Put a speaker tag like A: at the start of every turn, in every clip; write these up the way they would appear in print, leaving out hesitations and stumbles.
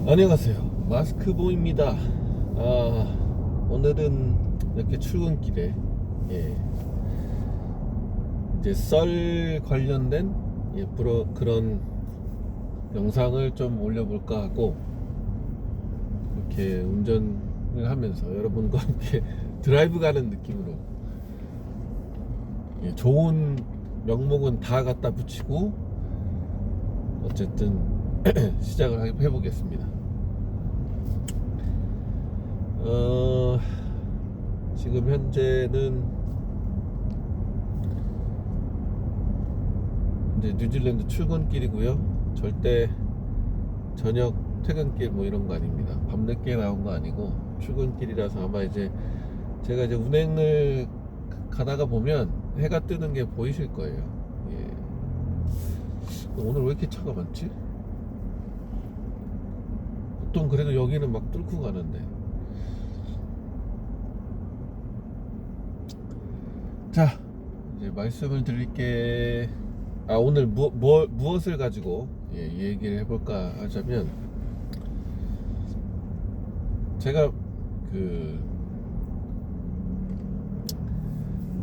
A: 안녕하세요, 마스크보입니다. 오늘은 이렇게 출근길에 이제 썰 관련된 그런 영상을 좀 올려볼까 하고 이렇게 운전을 하면서 여러분과 함께 드라이브 가는 느낌으로 좋은 명목은 다 갖다 붙이고 어쨌든 시작을 해보겠습니다. 지금 현재는 이제 뉴질랜드 출근길이고요. 절대 저녁 퇴근길 뭐 이런 거 아닙니다. 밤늦게 나온 거 아니고 출근길이라서 아마 이제 제가 이제 운행을 가다가 보면 해가 뜨는 게 보이실 거예요. 오늘 왜 이렇게 차가 많지? 보통 그래도 여기는 막 뚫고 가는데. 자, 이제 말씀을 드릴게. 오늘 무엇을 가지고 얘기를 해볼까 하자면, 제가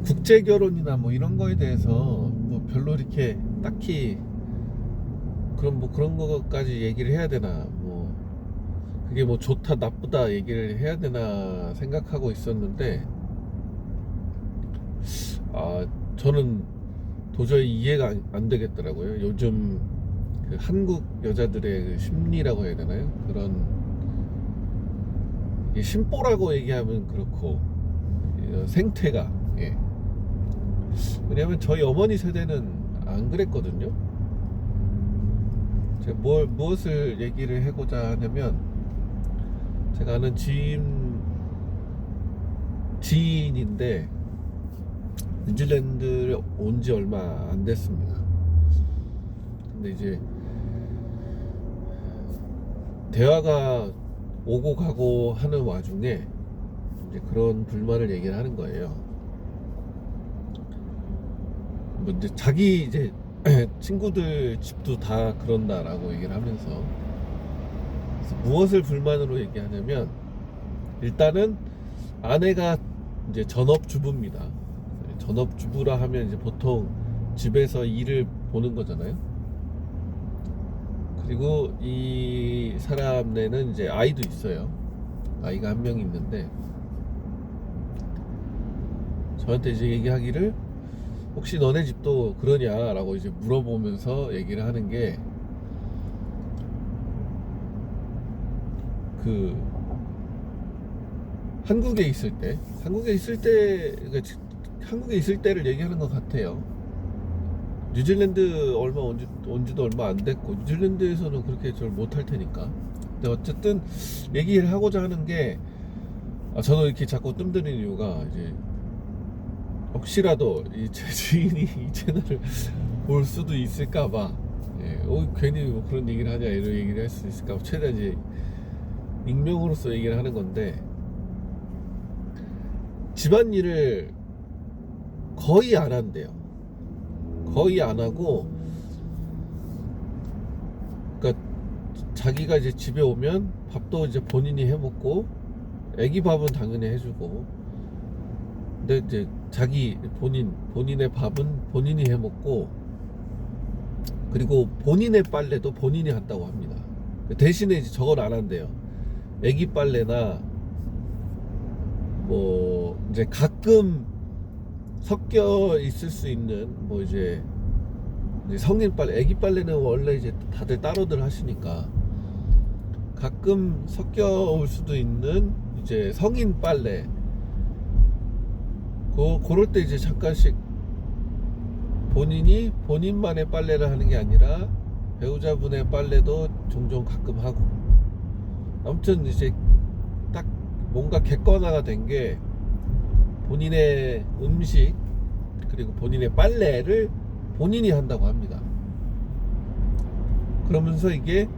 A: 국제 결혼이나 뭐 이런 거에 대해서 뭐 별로 이렇게 딱히 그런 거까지 얘기를 해야 되나, 뭐 그게 뭐 좋다 나쁘다 얘기를 해야 되나 생각하고 있었는데, 저는 도저히 이해가 안 되겠더라고요. 요즘 한국 여자들의 심리라고 해야 되나요? 그런 심보라고 얘기하면 그렇고, 생태가 왜냐면 저희 어머니 세대는 안 그랬거든요. 제가 무엇을 얘기를 해고자 하냐면, 제가 아는 지인인데 뉴질랜드에 온 지 얼마 안 됐습니다. 근데 이제 대화가 오고 가고 하는 와중에 이제 그런 불만을 얘기를 하는 거예요. 뭐 이제 자기 이제 친구들 집도 다 그런다라고 얘기를 하면서, 그래서 무엇을 불만으로 얘기하냐면, 일단은 아내가 이제 전업주부입니다. 전업주부라 하면 이제 보통 집에서 일을 보는 거잖아요. 그리고 이 사람네는 이제 아이도 있어요. 아이가 한 명 있는데, 저한테 이제 얘기하기를, 혹시 너네 집도 그러냐라고 이제 물어보면서 얘기를 하는 게, 한국에 있을 때, 그러니까 한국에 있을 때를 얘기하는 것 같아요. 뉴질랜드 온지도 얼마 안 됐고, 뉴질랜드에서는 그렇게 잘 못할 테니까. 근데 어쨌든 얘기를 하고자 하는 게, 저는 이렇게 자꾸 뜸드는 이유가, 이제 혹시라도 제 지인이 이 채널을 볼 수도 있을까봐, 괜히 뭐 그런 얘기를 하냐 이런 얘기를 할 수 있을까, 최대한 이제 익명으로서 얘기를 하는 건데, 집안일을 거의 안 한대요. 거의 안 하고, 그러니까 자기가 이제 집에 오면 밥도 이제 본인이 해 먹고, 애기 밥은 당연히 해주고, 근데 이제 본인의 밥은 본인이 해 먹고, 그리고 본인의 빨래도 본인이 한다고 합니다. 대신에 이제 저걸 안 한대요. 애기 빨래나 뭐 이제 가끔 섞여 있을 수 있는 뭐 이제 성인 빨래, 애기 빨래는 원래 이제 다들 따로들 하시니까, 가끔 섞여 올 수도 있는 이제 성인 빨래, 그럴 때 이제 잠깐씩 본인만의 빨래를 하는 게 아니라 배우자분의 빨래도 종종 가끔 하고, 아무튼 이제 딱 뭔가 객관화가 된 게, 본인의 음식 그리고 본인의 빨래를 본인이 한다고 합니다. 그러면서 이게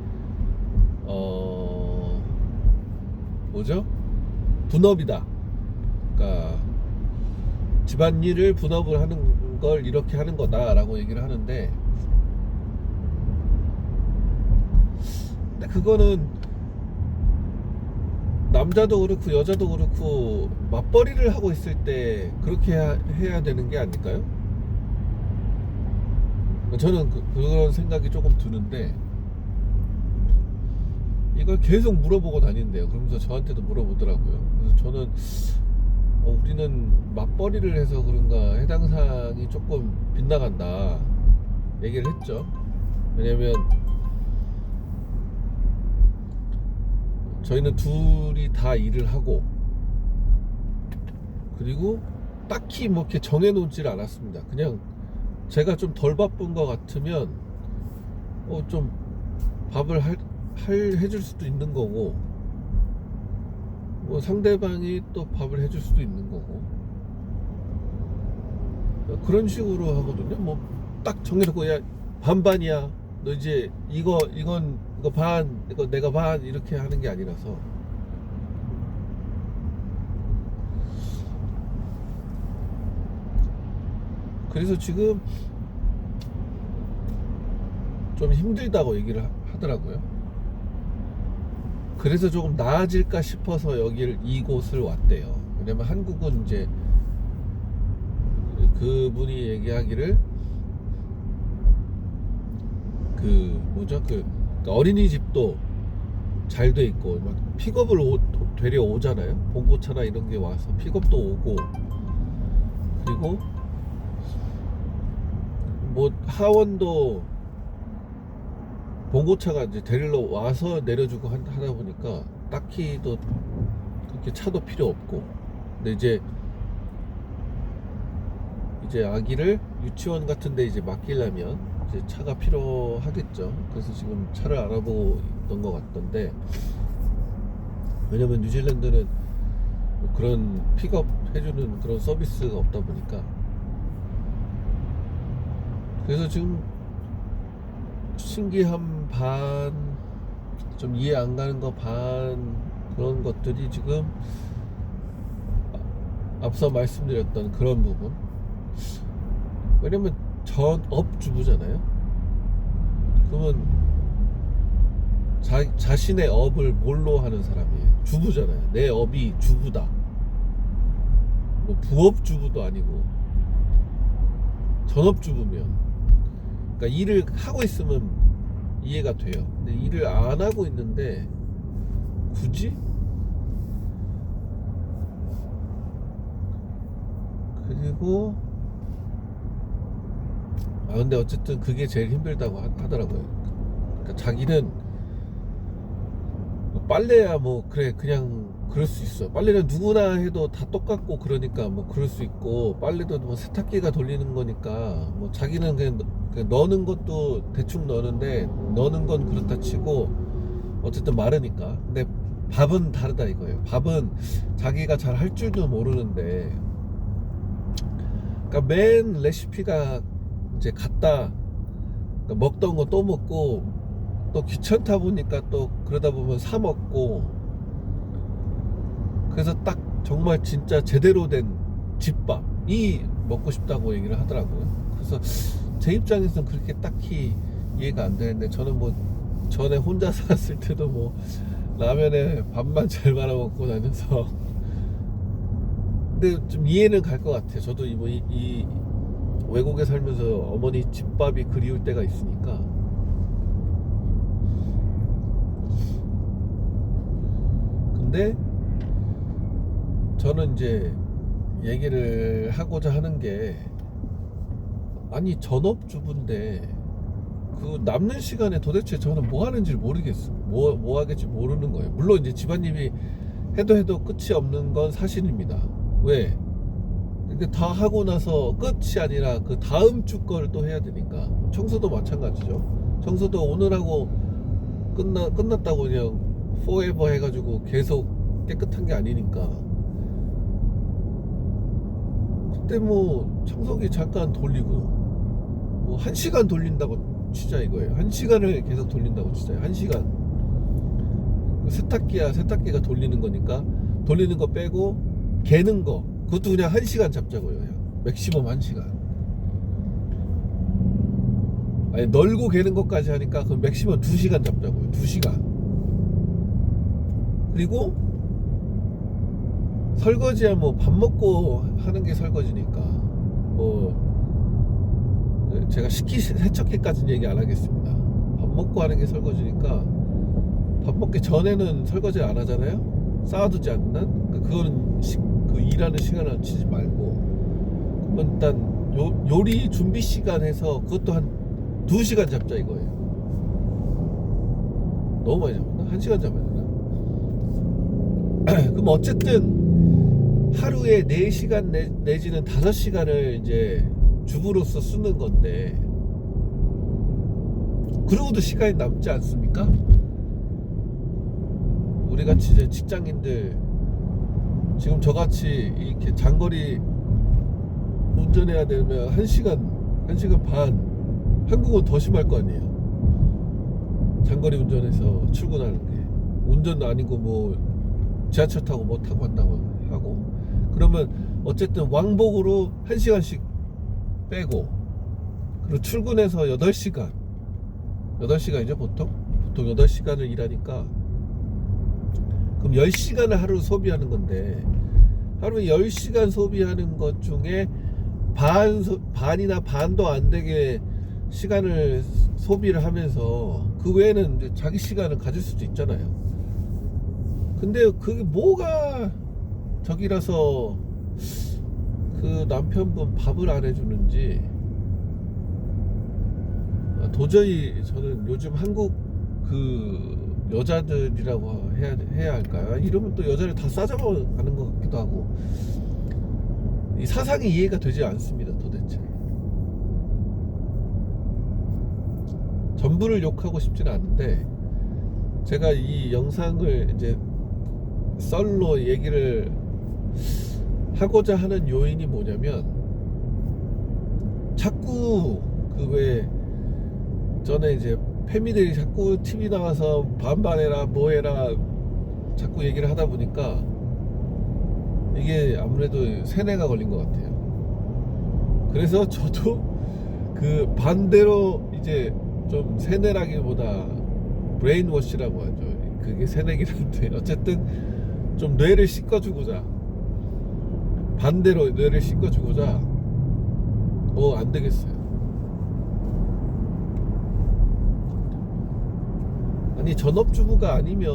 A: 뭐죠? 분업이다. 그러니까 집안일을 분업을 하는 걸 이렇게 하는 거다라고 얘기를 하는데, 근데 그거는 남자도 그렇고 여자도 그렇고 맞벌이를 하고 있을 때 그렇게 해야 되는 게 아닐까요? 저는 그런 생각이 조금 드는데 이걸 계속 물어보고 다닌대요. 그러면서 저한테도 물어보더라고요. 그래서 저는 우리는 맞벌이를 해서 그런가 해당 사항이 조금 빗나간다 얘기를 했죠. 왜냐면 저희는 둘이 다 일을 하고 그리고 딱히 뭐 이렇게 정해놓지를 않았습니다. 그냥 제가 좀 덜 바쁜 것 같으면 좀 밥을 해줄 수도 있는 거고 뭐 상대방이 또 밥을 해줄 수도 있는 거고 그런 식으로 하거든요. 뭐 딱 정해놓고 야 반반이야. 너 이제 이거 반 이거 내가 반 이렇게 하는 게 아니라서 그래서 지금 좀 힘들다고 얘기를 하더라고요. 그래서 조금 나아질까 싶어서 이곳을 왔대요. 왜냐면 한국은 이제 그분이 얘기하기를 그 어린이집도 잘 돼 있고 막 픽업을 되려 오잖아요. 봉고차나 이런 게 와서 픽업도 오고 그리고 뭐 하원도 봉고차가 이제 데리러 와서 내려주고 하다 보니까 딱히 또 그렇게 차도 필요 없고 근데 이제 아기를 유치원 같은 데 이제 맡기려면 이제 차가 필요하겠죠. 그래서 지금 차를 알아보고 있던 것 같던데 왜냐면 뉴질랜드는 그런 픽업 해주는 그런 서비스가 없다 보니까 그래서 지금 신기한 반, 좀 이해 안 가는 거 반, 그런 것들이 지금 앞서 말씀드렸던 그런 부분. 왜냐면 전업주부잖아요. 그러면 자신의 업을 뭘로 하는 사람이에요? 주부잖아요. 내 업이 주부다. 뭐 부업주부도 아니고 전업주부면 그러니까 일을 하고 있으면 이해가 돼요. 근데 일을 안 하고 있는데 굳이? 그리고 근데 어쨌든 그게 제일 힘들다고 하더라고요. 그러니까 자기는 빨래야 뭐 그래 그냥 그럴 수 있어. 빨래는 누구나 해도 다 똑같고 그러니까 뭐 그럴 수 있고 빨래도 뭐 세탁기가 돌리는 거니까 뭐 자기는 그냥 넣는 것도 대충 넣는데 넣는 건 그렇다 치고 어쨌든 마르니까. 근데 밥은 다르다 이거예요. 밥은 자기가 잘 할 줄도 모르는데 그러니까 맨 레시피가 이제 같다. 그러니까 먹던 거 또 먹고 또 귀찮다 보니까 또 그러다 보면 사 먹고 그래서 딱 정말 진짜 제대로 된 집밥이 먹고 싶다고 얘기를 하더라고요. 그래서 제 입장에서는 그렇게 딱히 이해가 안 되는데 저는 뭐 전에 혼자 살았을 때도 뭐 라면에 밥만 잘 말아 먹고 다녀서 근데 좀 이해는 갈 것 같아요. 저도 이 외국에 살면서 어머니 집밥이 그리울 때가 있으니까 근데 저는 이제 얘기를 하고자 하는 게 아니 전업주부인데 그 남는 시간에 도대체 저는 뭐 하는지를 모르겠어요. 뭐 하겠지 모르는 거예요. 물론 이제 집안일이 해도 끝이 없는 건 사실입니다. 왜? 근데 다 하고 나서 끝이 아니라 그 다음 주 거를 또 해야 되니까 청소도 마찬가지죠. 청소도 오늘 하고 끝났다고 그냥 forever 해가지고 계속 깨끗한 게 아니니까 그때 뭐 청소기 잠깐 돌리고 뭐 1시간 돌린다고 치자 이거예요. 1시간을 계속 돌린다고 치자요. 1시간 세탁기가 돌리는 거니까 돌리는 거 빼고 개는 거 그것도 그냥 1시간 잡자고요. 맥시멈 1시간. 아니 널고 개는 것까지 하니까 그럼 맥시멈 2시간 잡자고요. 2시간. 그리고 설거지야 뭐 밥 먹고 하는 게 설거지니까 뭐 제가 세척기까지는 얘기 안 하겠습니다. 밥 먹고 하는 게 설거지니까 밥 먹기 전에는 설거지 안 하잖아요. 쌓아두지 않는 그거는 그 일하는 시간을 치지 말고 그러면 일단 요리 준비 시간 해서 그것도 한 2시간 잡자 이거예요. 너무 많이 잡았나? 1시간 잡아야 되나? 그럼 어쨌든 하루에 4시간 내지는 5시간을 이제 주부로서 쓰는 건데 그러고도 시간이 남지 않습니까? 우리같이 이제 직장인들 지금 저같이 이렇게 장거리 운전해야 되면 1시간 반 한국은 더 심할 거 아니에요. 장거리 운전해서 출근하는 게 운전도 아니고 뭐 지하철 타고 뭐 타고 한다고 하고 그러면 어쨌든 왕복으로 1시간씩 빼고 그리고 출근해서 8시간이죠 보통 8시간을 일하니까 그럼 10시간을 하루 소비하는 건데 하루에 10시간 소비하는 것 중에 반이나 반도 안 되게 시간을 소비를 하면서 그 외에는 이제 자기 시간을 가질 수도 있잖아요. 근데 그게 뭐가 저기라서 그 남편분 밥을 안 해주는지 도저히 저는 요즘 한국 그 여자들이라고 해야 할까요? 이러면 또 여자를 다 싸잡아가는 것 같기도 하고 이 사상이 이해가 되지 않습니다. 도대체 전부를 욕하고 싶지는 않은데 제가 이 영상을 이제 썰로 얘기를 하고자 하는 요인이 뭐냐면 자꾸 그 왜 전에 이제 패미들이 자꾸 TV 나와서 반반해라 뭐해라 자꾸 얘기를 하다 보니까 이게 아무래도 세뇌가 걸린 것 같아요. 그래서 저도 그 반대로 이제 좀 세뇌라기보다 브레인워시라고 하죠. 그게 세뇌긴 한데 어쨌든 좀 뇌를 씻어주고자 반대로 뇌를 씻어주고자 안 되겠어요. 아니 전업주부가 아니면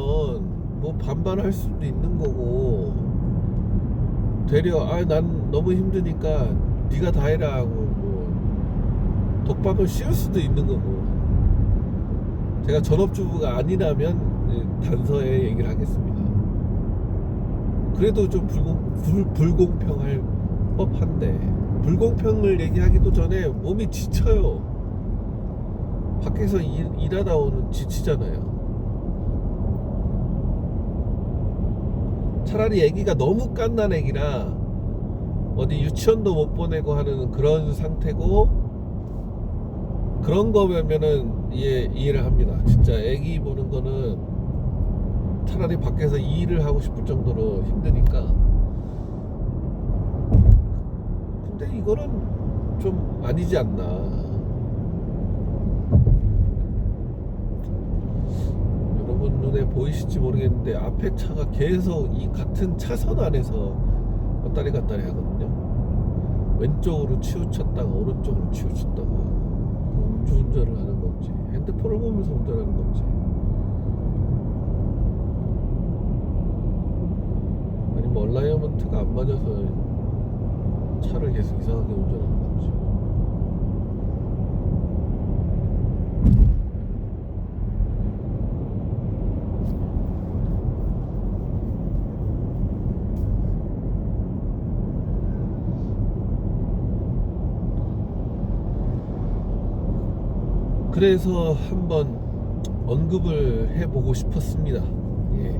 A: 뭐 반반할 수도 있는 거고 되려 난 너무 힘드니까 네가 다 해라 하고 뭐 독박을 씌울 수도 있는 거고 제가 전업주부가 아니라면 단서에 얘기를 하겠습니다. 그래도 좀 불공평할 법한데 불공평을 얘기하기도 전에 몸이 지쳐요. 밖에서 일하다 오는 지치잖아요. 차라리 애기가 너무 갓난 애기라 어디 유치원도 못 보내고 하는 그런 상태고 그런 거면은 이해를 합니다. 진짜 애기 보는 거는 차라리 밖에서 일을 하고 싶을 정도로 힘드니까. 근데 이거는 좀 아니지 않나. 여러분 눈에 보이실지 모르겠는데 앞에 차가 계속 이 같은 차선 안에서 왔다리 갔다리 하거든요. 왼쪽으로 치우쳤다가 오른쪽으로 치우쳤다가 음주운전을 하는 건지 핸드폰을 보면서 운전하는 건지 아니면 얼라이먼트가 안 맞아서 차를 계속 이상하게 운전하는 건지. 그래서 한번 언급을 해보고 싶었습니다. 예.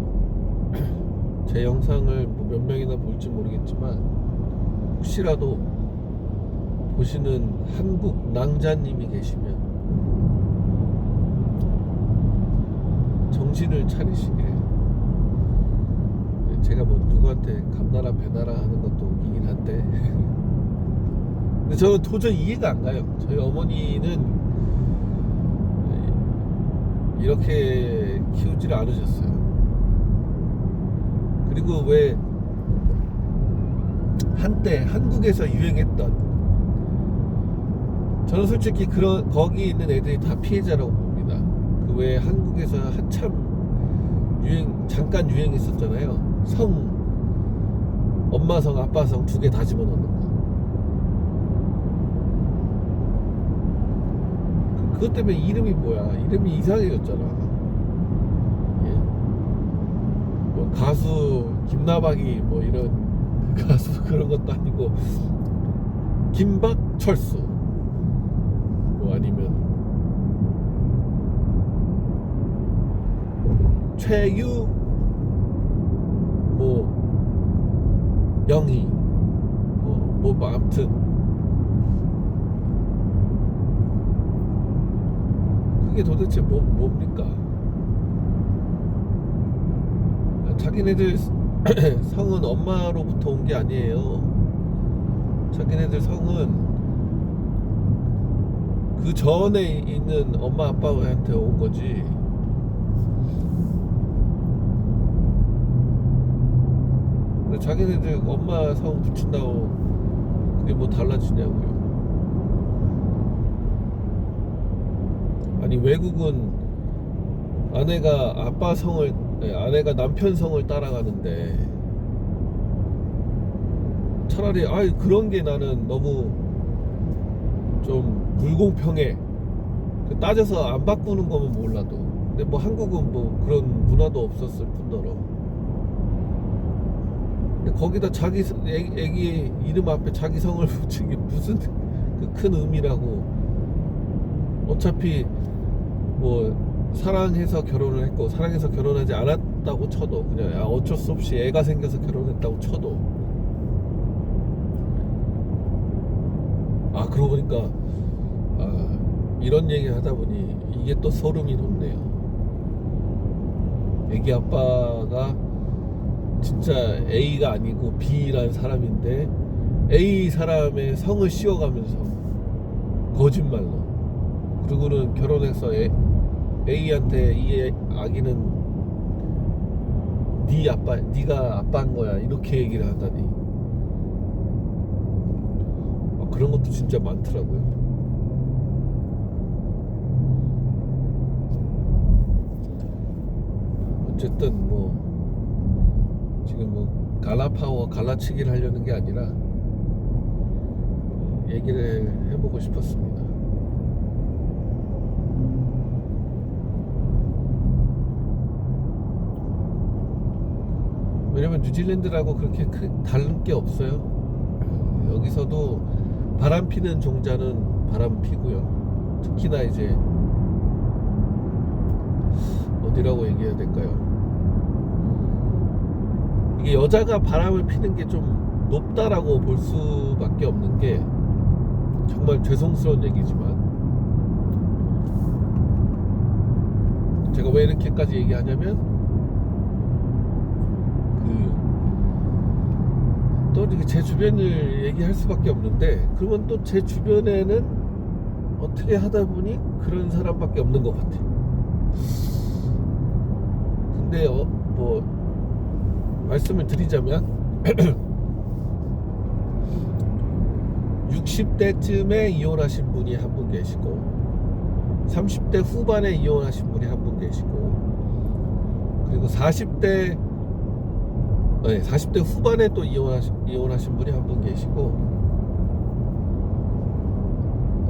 A: 제 영상을 몇 명이나 볼지 모르겠지만 혹시라도 보시는 한국 낭자님이 계시면 정신을 차리시길. 제가 뭐 누구한테 감나라 배나라 하는 것도 웃기긴 한데 근데 저는 도저히 이해가 안 가요. 저희 어머니는 이렇게 키우지를 않으셨어요. 그리고 왜 한때 한국에서 유행했던, 저는 솔직히 거기 있는 애들이 다 피해자라고 봅니다. 그 외에 한국에서 한참 잠깐 유행했었잖아요. 엄마 성, 아빠 성 두 개 다 집어넣는 거. 그것 때문에 이름이 뭐야? 이름이 이상해졌잖아. 예? 뭐 가수 김나박이 뭐 이런 가수 그런 것도 아니고 김박철수 뭐 아니면 최유 뭐 영희 뭐 아무튼 그게 도대체 뭡니까? 자기네들 성은 엄마로부터 온 게 아니에요. 자기네들 성은 그 전에 있는 엄마 아빠한테 온 거지. 자기네들 엄마 성 붙인다고 그게 뭐 달라지냐고요. 아니 외국은 아내가 남편 성을 따라가는데 차라리 그런 게 나는 너무 좀 불공평해. 따져서 안 바꾸는 거면 몰라도, 근데 뭐 한국은 뭐 그런 문화도 없었을 뿐더러. 근데 거기다 자기 애기 이름 앞에 자기 성을 붙인 게 무슨 그 큰 의미라고. 어차피 뭐 사랑해서 결혼을 했고 사랑해서 결혼하지 않았다고 쳐도, 그냥 어쩔 수 없이 애가 생겨서 결혼했다고 쳐도, 그러고 보니까 이런 얘기 하다 보니 이게 또 소름이 돋네요. 애기 아빠가 진짜 A가 아니고 B라는 사람인데 A 사람의 성을 씌워가면서 거짓말로, 그리고는 결혼해서 A한테 이 아기는 네가 아빠인 거야 이렇게 얘기를 하다니. 그런 것도 진짜 많더라고요. 어쨌든 뭐 지금 뭐 갈라치기를 하려는 게 아니라 얘기를 해보고 싶었습니다. 왜냐면 뉴질랜드라고 그렇게 다른 게 없어요. 여기서도 바람 피는 종자는 바람 피고요. 특히나 이제 어디라고 얘기해야 될까요? 이게 여자가 바람을 피는 게 좀 높다라고 볼 수밖에 없는 게, 정말 죄송스러운 얘기지만 제가 왜 이렇게까지 얘기하냐면, 또 제 주변을 얘기할 수밖에 없는데, 그러면 또 제 주변에는 어떻게 하다 보니 그런 사람밖에 없는 것 같아. 근데 뭐 말씀을 드리자면 60대쯤에 이혼하신 분이 한 분 계시고, 30대 후반에 이혼하신 분이 한 분 계시고, 그리고 40대 후반에 또 이혼하신 분이 한 분 계시고,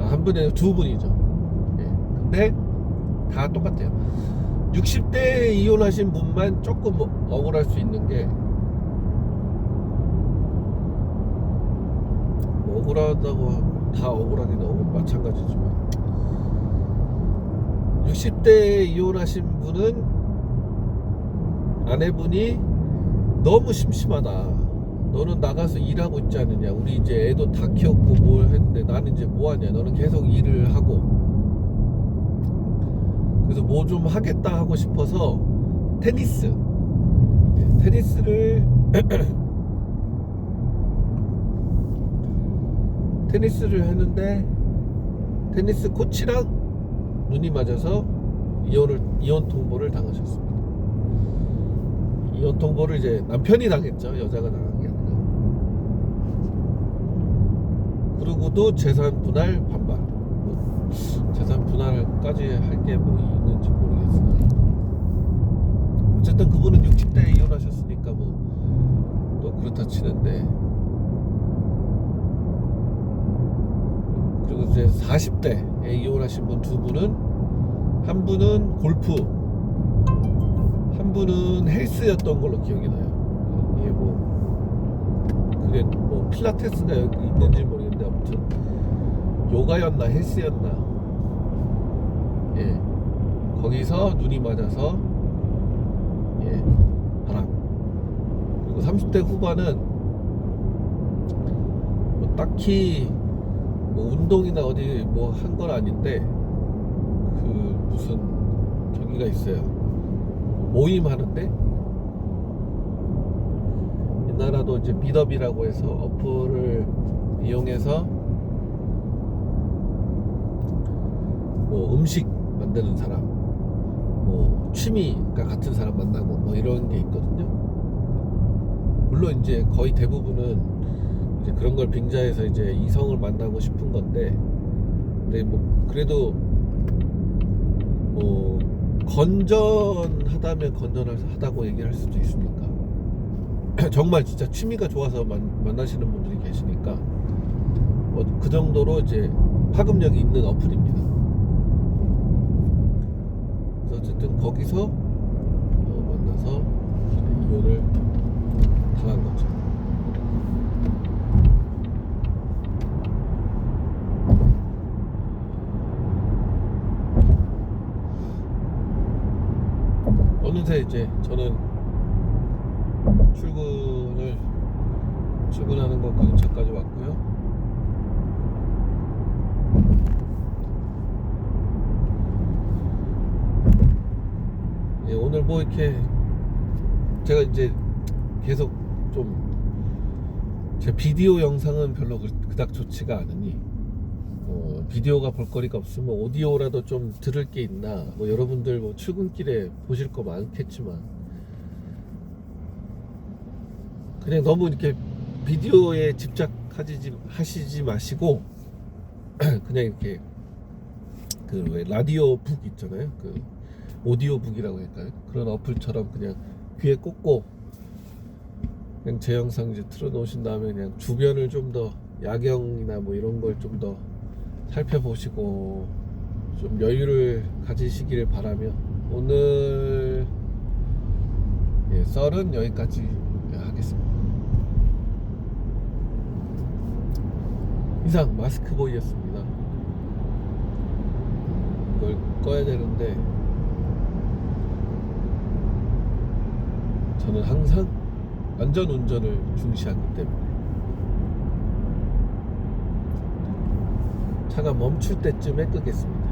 A: 한 분에 두 분이죠. 근데 다 똑같아요. 60대에 이혼하신 분만 조금 억울할 수 있는 게, 뭐 억울하다고 다 억울하긴 마찬가지지만, 60대에 이혼하신 분은 아내분이 너무 심심하다, 너는 나가서 일하고 있지 않느냐, 우리 이제 애도 다 키웠고 뭘 했는데 나는 이제 뭐하냐, 너는 계속 일을 하고, 그래서 뭐 좀 하겠다 하고 싶어서 테니스를 했는데, 테니스 코치랑 눈이 맞아서 이혼 통보를 당하셨습니다. 이혼 통보를 이제 남편이 당했죠. 여자가 당한 게 아니라. 그러고도 재산 분할 반반. 뭐 재산 분할까지 할 게 뭐 있는지 모르겠으나 어쨌든 그분은 60대에 이혼하셨으니까 뭐 또 그렇다 치는데, 그리고 이제 40대에 이혼하신 분 두 분은, 한 분은 골프, 한 분은 헬스였던 걸로 기억이 나요. 이게 뭐 그게 뭐 필라테스가 여기 있는지 모르겠는데 아무튼 요가였나 헬스였나, 예, 거기서 눈이 맞아서 예, 바람. 그리고 30대 후반은 뭐 딱히 뭐 운동이나 어디 뭐 한 건 아닌데 그 무슨 저기가 있어요. 모임 하는데, 옛날에도 이제 미더비라고 해서 어플을 이용해서 뭐 음식 만드는 사람, 뭐 취미가 같은 사람 만나고 뭐 이런 게 있거든요. 물론 이제 거의 대부분은 이제 그런 걸 빙자해서 이제 이성을 만나고 싶은 건데, 근데 뭐 그래도 뭐 건전하다면 건전하다고 얘기를 할 수도 있으니까 정말 진짜 취미가 좋아서 만나시는 분들이 계시니까 그 정도로 이제 파급력이 있는 어플입니다. 그래서 어쨌든 거기서 만나서 이혼을 당한 거죠. 어느새 이제 저는 출근하는 것 근처까지 왔고요. 예, 오늘 뭐 이렇게 제가 이제 계속 좀 제 비디오 영상은 별로 그닥 좋지가 않으니 비디오가 볼거리가 없으면 오디오라도 좀 들을 게 있나, 뭐 여러분들 뭐 출근길에 보실 거 많겠지만 그냥 너무 이렇게 비디오에 집착하시지 마시고 그냥 이렇게 그 왜 라디오 북 있잖아요, 그 오디오 북이라고 할까요, 그런 어플처럼 그냥 귀에 꽂고 그냥 제 영상 이제 틀어놓으신 다음에 그냥 주변을 좀 더 야경이나 뭐 이런 걸 좀 더 살펴보시고 좀 여유를 가지시기를 바라며, 오늘 썰은 여기까지 하겠습니다. 이상 마스크보이였습니다. 이걸 꺼야 되는데 저는 항상 안전운전을 중시하기 때문에 차가 멈출 때쯤에 끄겠습니다.